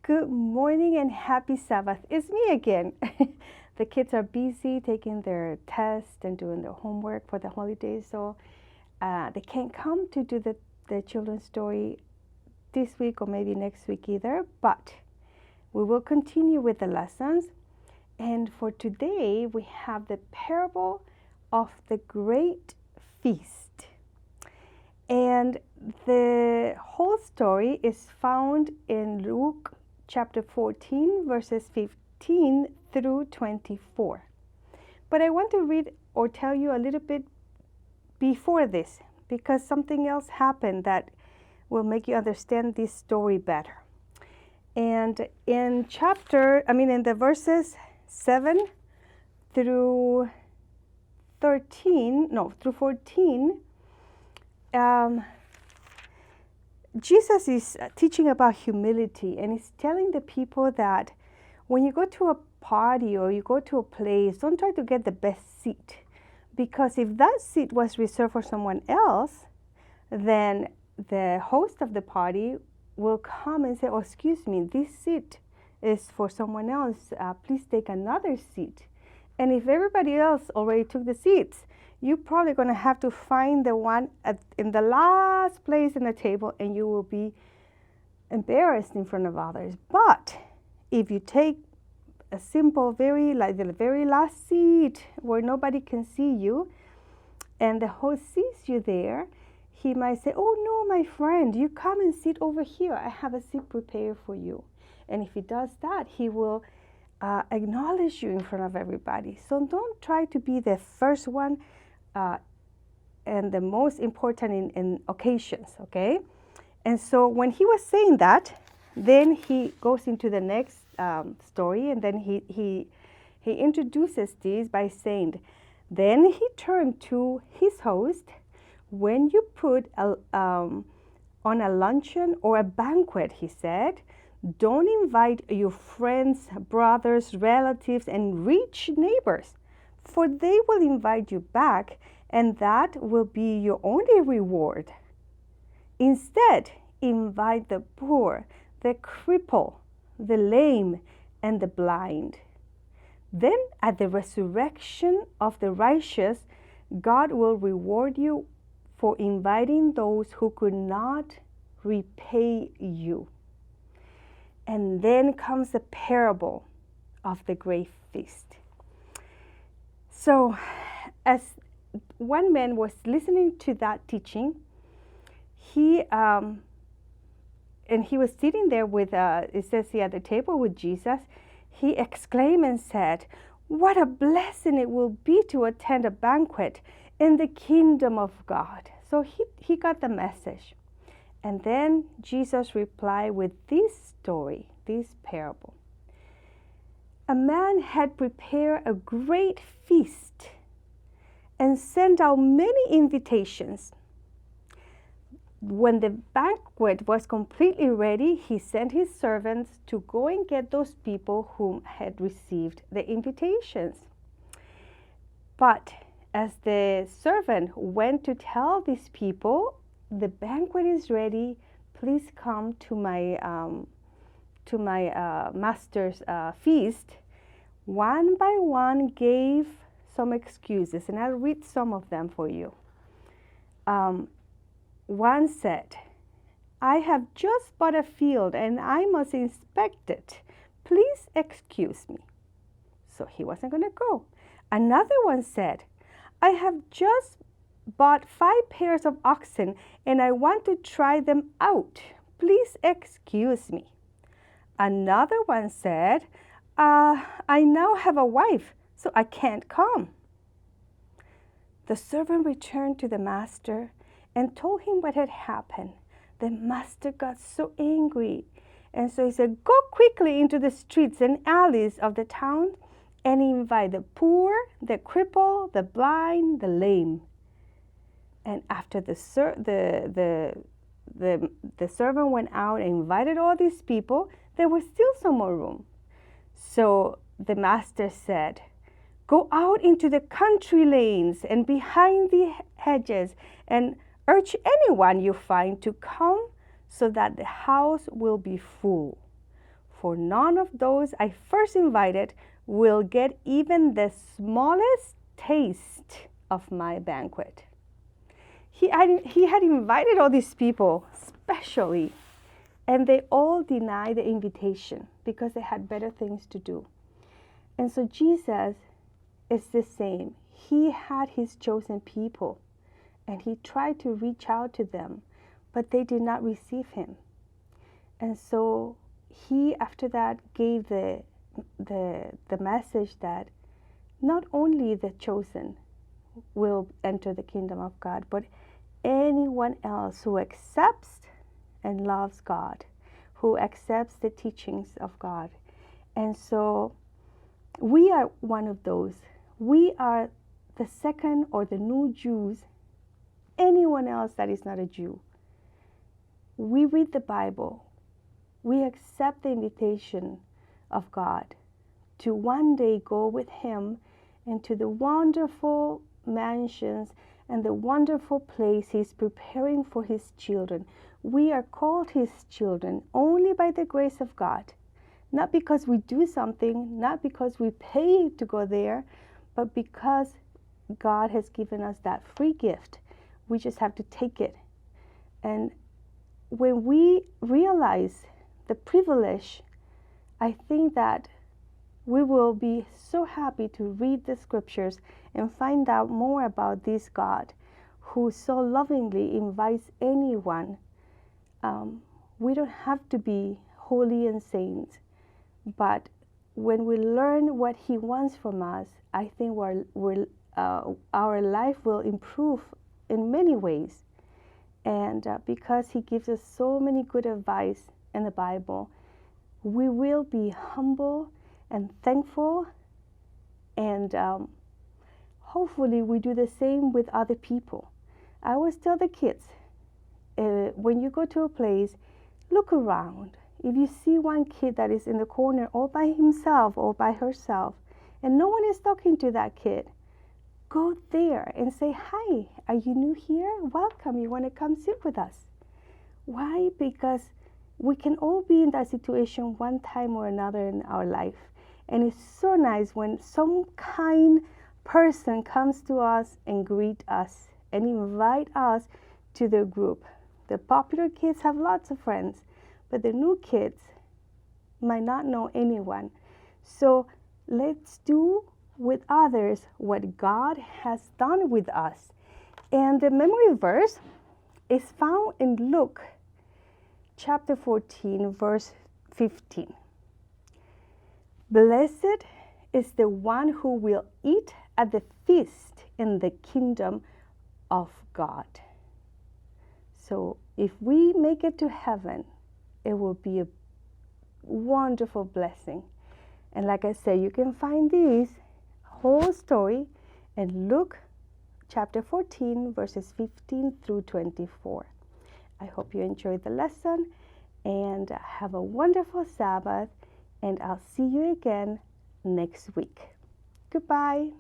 Good morning and happy Sabbath. It's me again. The kids are busy taking their tests and doing their homework for the holidays, so they can't come to do the children's story this week or maybe next week either, but we will continue with the lessons. And for today, we have the parable of the great feast. And the whole story is found in Luke chapter 14, verses 15 through 24. But I want to read or tell you a little bit before this, because something else happened that will make you understand this story better. And in the verses 7 through 14, Jesus is teaching about humility, and he's telling the people that when you go to a party or you go to a place, don't try to get the best seat, because if that seat was reserved for someone else, then the host of the party will come and say, "Oh, excuse me, this seat is for someone else. Please take another seat." And if everybody else already took the seats, you're probably going to have to find the one in the last place in the table, and you will be embarrassed in front of others. But if you take a simple, the very last seat where nobody can see you, and the host sees you there, he might say, "Oh no, my friend, you come and sit over here. I have a seat prepared for you." And if he does that, he will acknowledge you in front of everybody. So don't try to be the first one and the most important in occasions, okay? And so when he was saying that, then he goes into the next story, and then he introduces this by saying, "Then he turned to his host, when you put on a luncheon or a banquet," he said, "don't invite your friends, brothers, relatives, and rich neighbors, for they will invite you back, and that will be your only reward. Instead, invite the poor, the cripple, the lame, and the blind. Then at the resurrection of the righteous, God will reward you for inviting those who could not repay you." And then comes the parable of the great feast. So, as one man was listening to that teaching, he was sitting there with, it says here, at the table with Jesus. He exclaimed and said, "What a blessing it will be to attend a banquet in the kingdom of God." So he got the message. And then Jesus replied with this story, this parable. "A man had prepared a great feast and sent out many invitations. When the banquet was completely ready, he sent his servants to go and get those people whom had received the invitations. But as the servant went to tell these people, 'The banquet is ready, please come to my master's feast,' one by one gave some excuses, and I'll read some of them for you. One said, 'I have just bought a field and I must inspect it. Please excuse me.' So he wasn't going to go. Another one said, 'I have just bought 5 pairs of oxen and I want to try them out. Please excuse me.' Another one said, 'I now have a wife, so I can't come.' The servant returned to the master and told him what had happened. The master got so angry, and so he said, 'Go quickly into the streets and alleys of the town and invite the poor, the cripple, the blind, the lame.' And after the servant went out and invited all these people, there was still some more room. So the master said, 'Go out into the country lanes and behind the hedges and urge anyone you find to come, so that the house will be full. for none of those I first invited will get even the smallest taste of my banquet. He had invited all these people specially, and they all denied the invitation because they had better things to do. And so Jesus is the same. He had his chosen people, and he tried to reach out to them, but they did not receive him. And so he, after that, gave the message that not only the chosen will enter the kingdom of God, but anyone else who accepts and loves God, who accepts the teachings of God. And so we are one of those. We are the second or the new Jews. Anyone else that is not a Jew. We read the Bible. We accept the invitation of God to one day go with him into the wonderful mansions and the wonderful place he's preparing for his children. We are called his children only by the grace of God, not because we do something, not because we pay to go there, but because God has given us that free gift. We just have to take it. And when we realize the privilege, I think that we will be so happy to read the scriptures and find out more about this God who so lovingly invites anyone. We don't have to be holy and saints, but when we learn what he wants from us, I think our life will improve in many ways. And because he gives us so many good advice in the Bible, we will be humble and thankful, and hopefully we do the same with other people. I always tell the kids, when you go to a place, look around. If you see one kid that is in the corner all by himself or by herself, and no one is talking to that kid, go there and say, "Hi, are you new here? Welcome. You want to come sit with us?" Why? Because we can all be in that situation one time or another in our life. And it's so nice when some kind person comes to us and greet us and invite us to their group. The popular kids have lots of friends, but the new kids might not know anyone. So let's do with others what God has done with us. And the memory verse is found in Luke chapter 14, verse 15. Blessed is the one who will eat at the feast in the kingdom of God. So if we make it to heaven, it will be a wonderful blessing. And like I said, you can find this whole story in Luke chapter 14, verses 15 through 24. I hope you enjoyed the lesson and have a wonderful Sabbath, and I'll see you again next week. Goodbye.